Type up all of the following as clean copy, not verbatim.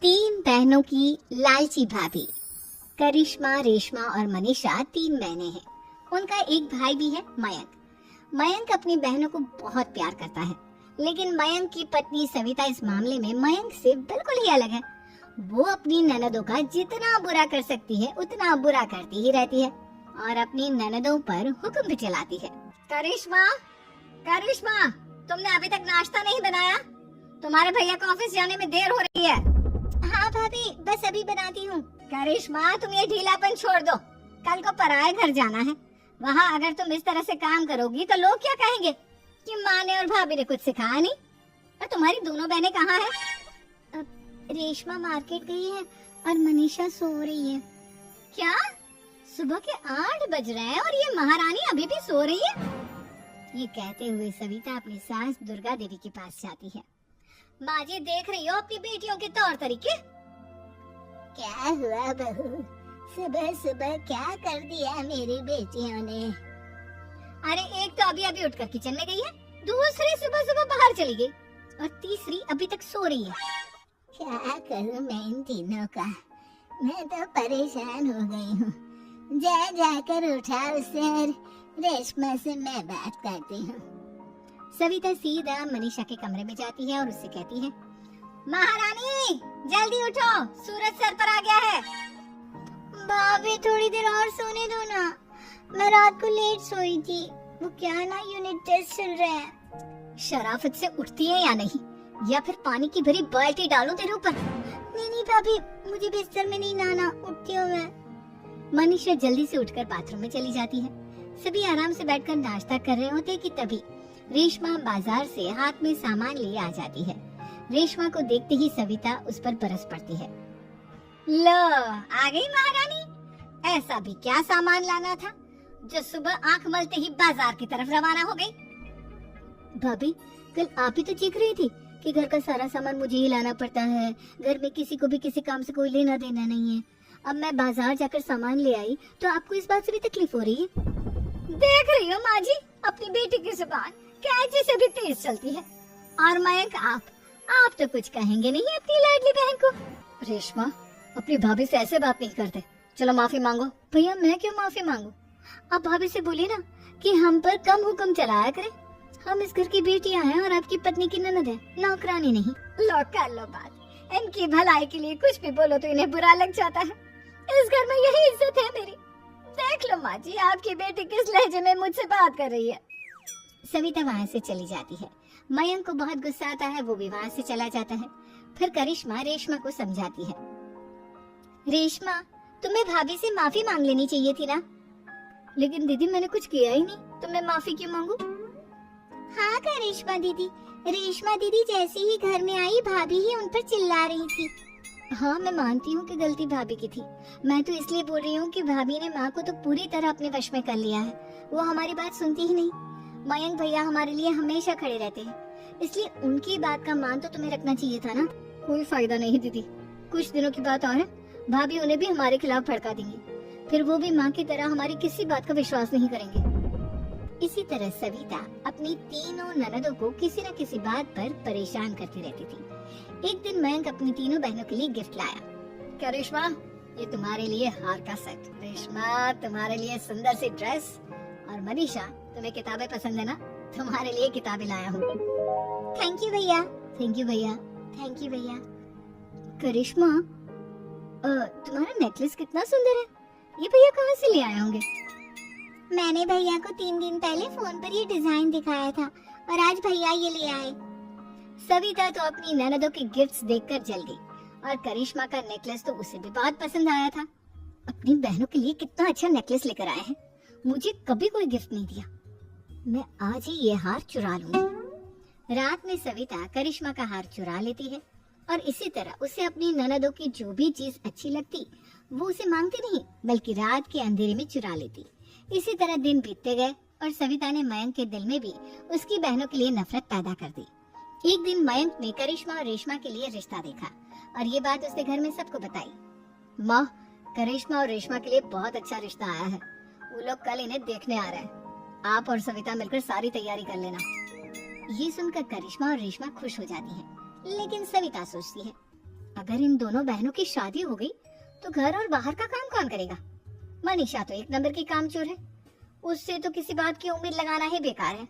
तीन बहनों की लालची भाभी। करिश्मा, रेशमा और मनीषा तीन बहनें हैं। उनका एक भाई भी है, मयंक। मयंक अपनी बहनों को बहुत प्यार करता है, लेकिन मयंक की पत्नी सविता इस मामले में मयंक से बिल्कुल ही अलग है। वो अपनी ननदों का जितना बुरा कर सकती है उतना बुरा करती ही रहती है और अपनी ननदों पर हुक्म भी चलाती है। करिश्मा, करिश्मा, तुमने अभी तक नाश्ता नहीं बनाया? तुम्हारे भैया को ऑफिस जाने में देर हो रही है। हाँ भाभी, बस अभी बनाती हूँ। करिश्मा, तुम ये ढीलापन छोड़ दो। कल को पराये घर जाना है। वहाँ अगर तुम इस तरह से काम करोगी तो लोग क्या कहेंगे कि माँ ने और भाभी ने कुछ सिखाया नहीं। और तुम्हारी दोनों बहनें कहाँ हैं? रेशमा मार्केट गई है और मनीषा सो रही है। क्या? सुबह के 8 बज रहे हैं और ये महारानी अभी भी सो रही है? ये कहते हुए सविता अपनी सास दुर्गा देवी के पास जाती है। माँ जी, देख रही हो अपनी बेटियों के तौर तरीके? क्या हुआ बहू, सुबह सुबह क्या कर दिया मेरी बेटियों ने? अरे एक तो अभी अभी उठकर किचन में गई है, दूसरी सुबह सुबह बाहर चली गई और तीसरी अभी तक सो रही है। क्या करूं मैं इन तीनों का? मैं तो परेशान हो गई हूँ। जा जाकर उठा उसे, रेशमा से मैं बात करती हूँ। सविता सीधा मनीषा के कमरे में जाती है और उससे कहती है, महारानी जल्दी उठो, सूरज सर पर आ गया है। भाभी थोड़ी देर और सोने दो ना, मैं रात को लेट सोई थी। वो क्या ना यूनिट टेस्ट चल रहे हैं। शराफत से उठती है या नहीं, या फिर पानी की भरी बाल्टी डालूं तेरे ऊपर? नहीं नहीं भाभी, मुझे बिस्तर में नहीं नहाना, उठती हूँ मैं। मनीषा जल्दी से उठकर बाथरूम में चली जाती है। सभी आराम से बैठकर नाश्ता कर रहे होते कि तभी रेशमा बाजार से हाथ में सामान लिए आ जाती है। रेशमा को देखते ही सविता उस पर बरस पड़ती है। लो, आ गई महारानी। ऐसा भी क्या सामान लाना था जो सुबह आंख मलते ही बाजार की तरफ रवाना हो गई? भाभी, कल आप ही तो चीख रही थी कि घर का सारा सामान मुझे ही लाना पड़ता है, घर में किसी को भी किसी काम से कोई लेना देना नहीं है। अब मैं बाजार जाकर सामान ले आई तो आपको इस बात से भी तकलीफ हो रही है? देख रही हो माँ जी, अपनी बेटी की जुबान कैंची से भी तेज चलती है। और मयंक, आप तो कुछ कहेंगे नहीं अपनी लाडली बहन को? रेशमा, अपनी भाभी से ऐसे बात नहीं करते। चलो माफी मांगो। भैया, मैं क्यों माफी मांगू? आप भाभी से बोलिए ना कि हम पर कम हुक्म चलाया करें। हम इस घर की बेटियां हैं और आपकी पत्नी की ननद है, नौकरानी नहीं। लो कर लो बात। इनकी भलाई के लिए कुछ भी बोलो तो इन्हें बुरा लग जाता है। इस घर में यही इज्जत है मेरी। देख लो माँ जी, आपकी बेटी किस लहजे में मुझसे बात कर रही है। सविता वहाँ से चली जाती है। मयंक को बहुत गुस्सा आता है, वो भी वहाँ से चला जाता है। फिर करिश्मा रेशमा को समझाती है, रेशमा, तुम्हें भाभी से माफी मांग लेनी चाहिए थी ना। लेकिन दीदी, मैंने कुछ किया ही नहीं, तो मैं माफी क्यों मांगू? हाँ करिश्मा दीदी, रेशमा दीदी जैसे ही घर में आई भाभी ही उन पर चिल्ला रही थी। हाँ, मैं मानती हूँ कि गलती भाभी की थी। मैं तो इसलिए बोल रही हूँ कि भाभी ने माँ को तो पूरी तरह अपने वश में कर लिया है। वो हमारी बात सुनती ही नहीं। मयंक भैया हमारे लिए हमेशा खड़े रहते हैं, इसलिए उनकी बात का मान तो तुम्हें रखना चाहिए था ना। कोई फायदा नहीं दीदी, कुछ दिनों की बात और है, भाभी उन्हें भी हमारे खिलाफ भड़का देंगी। फिर वो भी माँ की तरह हमारी किसी बात का विश्वास नहीं करेंगे। इसी तरह सविता अपनी तीनों ननदों को किसी न किसी बात पर परेशान करती रहती थी। एक दिन मयंक अपनी तीनों बहनों के लिए गिफ्ट लाया। क्या रेशमा, ये तुम्हारे लिए हार का सेट। रेशमा, तुम्हारे लिए सुंदर सी ड्रेस। और मनीषा, तुम्हें किताबें पसंद है ना, तुम्हारे लिए किताबें लाया हूँ। थैंक यू भैया। थैंक यू भैया। थैंक यू भैया। करिश्मा, तुम्हारा नेकलेस कितना सुंदर है, ये भैया कहाँ से ले आए होंगे? मैंने भैया को 3 दिन पहले फोन पर ये डिजाइन दिखाया था और आज भैया ये ले आए। सविता तो अपनी ननदों के गिफ्ट्स देखकर जल गई और करिश्मा का नेकलेस तो उसे भी बहुत पसंद आया था। अपनी बहनों के लिए कितना अच्छा नेकलेस लेकर आए हैं, मुझे कभी कोई गिफ्ट नहीं दिया। मैं आज ही ये हार चुरा लूंगी। रात में सविता करिश्मा का हार चुरा लेती है और इसी तरह उसे अपनी ननदों की जो भी चीज अच्छी लगती वो उसे मांगती नहीं, बल्कि रात के अंधेरे में चुरा लेती। इसी तरह दिन बीतते गए और सविता ने मयंक के दिल में भी उसकी बहनों के लिए नफरत पैदा कर दी। एक दिन मयंक ने करिश्मा और रेशमा के लिए रिश्ता देखा और ये बात उसने घर में सबको बताई। माँ, करिश्मा और रेशमा के लिए बहुत अच्छा रिश्ता आया है, वो लोग कल इन्हें देखने आ रहे हैं। आप और सविता मिलकर सारी तैयारी कर लेना। ये सुनकर करिश्मा और रेशमा खुश हो जाती हैं, लेकिन सविता सोचती है, अगर इन दोनों बहनों की शादी हो गई तो घर और बाहर का काम कौन करेगा? मनीषा तो एक नंबर की कामचोर है, उससे तो किसी बात की उम्मीद लगाना ही बेकार है।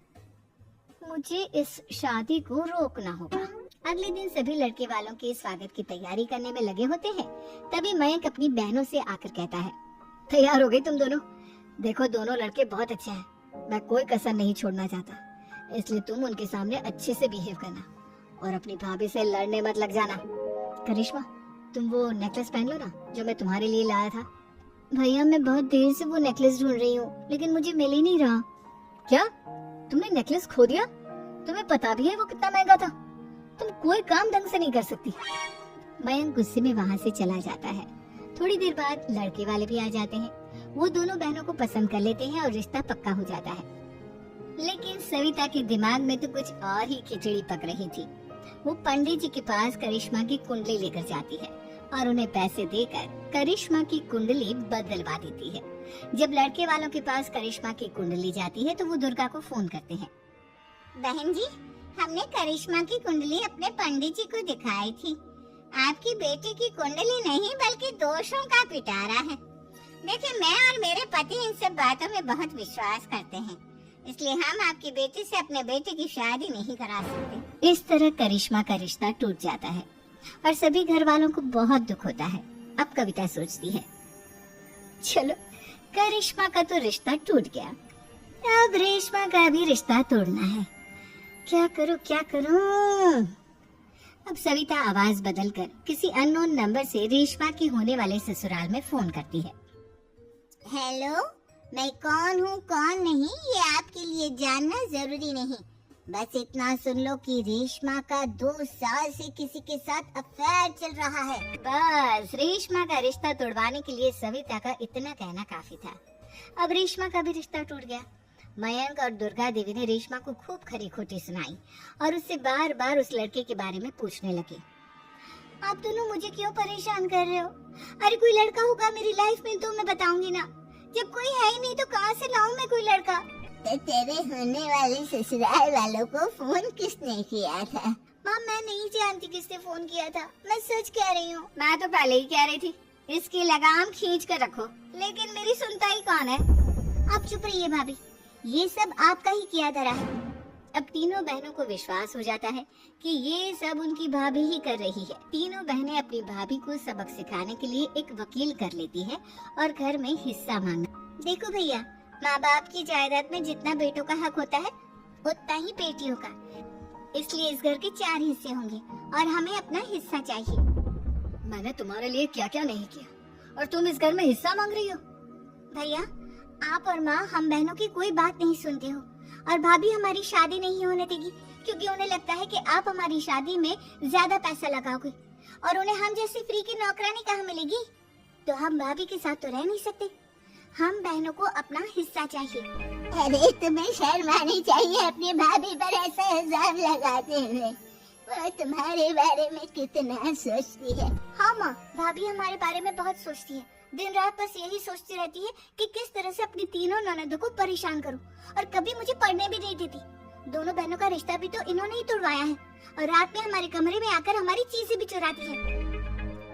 मुझे इस शादी को रोकना होगा। अगले दिन सभी लड़के वालों के स्वागत की तैयारी करने में लगे होते हैं। तभी मयंक अपनी बहनों से आकर कहता है, तैयार हो गई तुम दोनों? देखो दोनों लड़के बहुत अच्छे हैं, मैं कोई कसर नहीं छोड़ना चाहता, इसलिए तुम उनके सामने अच्छे से बिहेव करना और अपनी भाभी से लड़ने मत लग जाना। करिश्मा, तुम वो नेकलेस पहन लो ना जो मैं तुम्हारे लिए लाया था। भैया मैं बहुत देर से वो नेकलेस ढूंढ रही हूँ, लेकिन मुझे मिल ही नहीं रहा। क्या तुमने नेकलेस खो दिया? तुम्हें पता भी है वो कितना महंगा था? तुम कोई काम ढंग से नहीं कर सकती। मयंक गुस्से में वहाँ से चला जाता है। थोड़ी देर बाद लड़के वाले भी आ जाते हैं। वो दोनों बहनों को पसंद कर लेते हैं और रिश्ता पक्का हो जाता है। लेकिन सविता के दिमाग में तो कुछ और ही खिचड़ी पक रही थी। वो पंडित जी के पास करिश्मा की कुंडली लेकर जाती है और उन्हें पैसे देकर करिश्मा की कुंडली बदलवा देती है। जब लड़के वालों के पास करिश्मा की कुंडली जाती है तो वो दुर्गा को फोन करते हैं। बहन जी, हमने करिश्मा की कुंडली अपने पंडित जी को दिखाई थी। आपकी बेटी की कुंडली नहीं बल्कि दोषों का पिटारा है। देखिए, मैं और मेरे पति इन सब बातों में बहुत विश्वास करते हैं, इसलिए हम आपकी बेटी से अपने बेटे की शादी नहीं करा सकते। इस तरह करिश्मा का रिश्ता टूट जाता है और सभी घर वालों को बहुत दुख होता है। अब कविता सोचती है, चलो करिश्मा का तो रिश्ता टूट गया, अब रेशमा का भी रिश्ता तोड़ना है। क्या करूं? अब सविता आवाज बदलकर किसी अननोन नंबर से रेशमा की होने वाले ससुराल में फोन करती है। हेलो, मैं कौन हूँ कौन नहीं ये आपके लिए जानना जरूरी नहीं, बस इतना सुन लो कि रेशमा का 2 साल से किसी के साथ अफेयर चल रहा है। बस रेशमा का रिश्ता तोड़वाने के लिए सविता का इतना कहना काफी था। अब रेशमा का भी रिश्ता टूट गया। मयंक और दुर्गा देवी ने रेशमा को खूब खरी खोटी सुनाई और उससे बार बार उस लड़के के बारे में पूछने लगे। आप दोनों मुझे क्यों परेशान कर रहे हो? अरे कोई लड़का होगा मेरी लाइफ में तो मैं बताऊंगी ना, जब कोई है ही नहीं तो कहाँ से लाऊं मैं कोई लड़का? तो तेरे होने वाले ससुराल वालों को फोन किसने किया था? माँ, मैं नहीं जानती किसने फोन किया था, मैं सच कह रही हूँ। मैं तो पहले ही कह रही थी इसकी लगाम खींच कर रखो, लेकिन मेरी सुनता ही कौन है? आप चुप रहिए भाभी, ये सब आपका ही किया धरा है। अब तीनों बहनों को विश्वास हो जाता है कि ये सब उनकी भाभी ही कर रही है। तीनों बहनें अपनी भाभी को सबक सिखाने के लिए एक वकील कर लेती है और घर में हिस्सा मांगना। देखो भैया, माँ बाप की जायदाद में जितना बेटों का हक होता है उतना ही बेटियों का, इसलिए इस घर के 4 हिस्से होंगे और हमें अपना हिस्सा चाहिए। मैंने तुम्हारे लिए क्या क्या नहीं किया और तुम इस घर में हिस्सा मांग रही हो? भैया, आप और माँ हम बहनों की कोई बात नहीं सुनते हो और भाभी हमारी शादी नहीं होने देगी क्योंकि उन्हें लगता है कि आप हमारी शादी में ज्यादा पैसा लगाओगे और उन्हें हम जैसी फ्री की नौकरानी कहाँ मिलेगी। तो हम भाभी के साथ तो रह नहीं सकते, हम बहनों को अपना हिस्सा चाहिए। अरे तुम्हें शर्म आनी चाहिए अपनी भाभी पर ऐसा इल्जाम लगाते हुए, वो तुम्हारे बारे में कितना सोचती है। हाँ माँ, भाभी हमारे बारे में बहुत सोचती है, दिन रात बस यही सोचती रहती है कि किस तरह से अपनी तीनों ननदों को परेशान करूं और कभी मुझे पढ़ने भी नहीं देती। दोनों बहनों का रिश्ता भी तो इन्होंने ही तोड़वाया है और रात में हमारे कमरे में आकर हमारी चीजें भी चुराती है।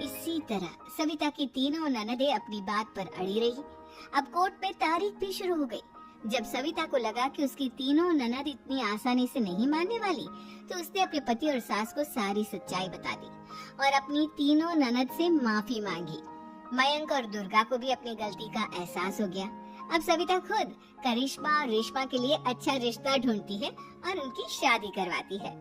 इसी तरह सविता की तीनों ननदें अपनी बात पर अड़ी रही। अब कोर्ट में तारीख भी शुरू हो गई। जब सविता को लगा कि उसकी तीनों ननद इतनी आसानी से नहीं मानने वाली, तो उसने अपने पति और सास को सारी सच्चाई बता दी और अपनी तीनों ननद से माफी मांगी। मयंक और दुर्गा को भी अपनी गलती का एहसास हो गया। अब सविता खुद करिश्मा और रेशमा के लिए अच्छा रिश्ता ढूंढती है और उनकी शादी करवाती है।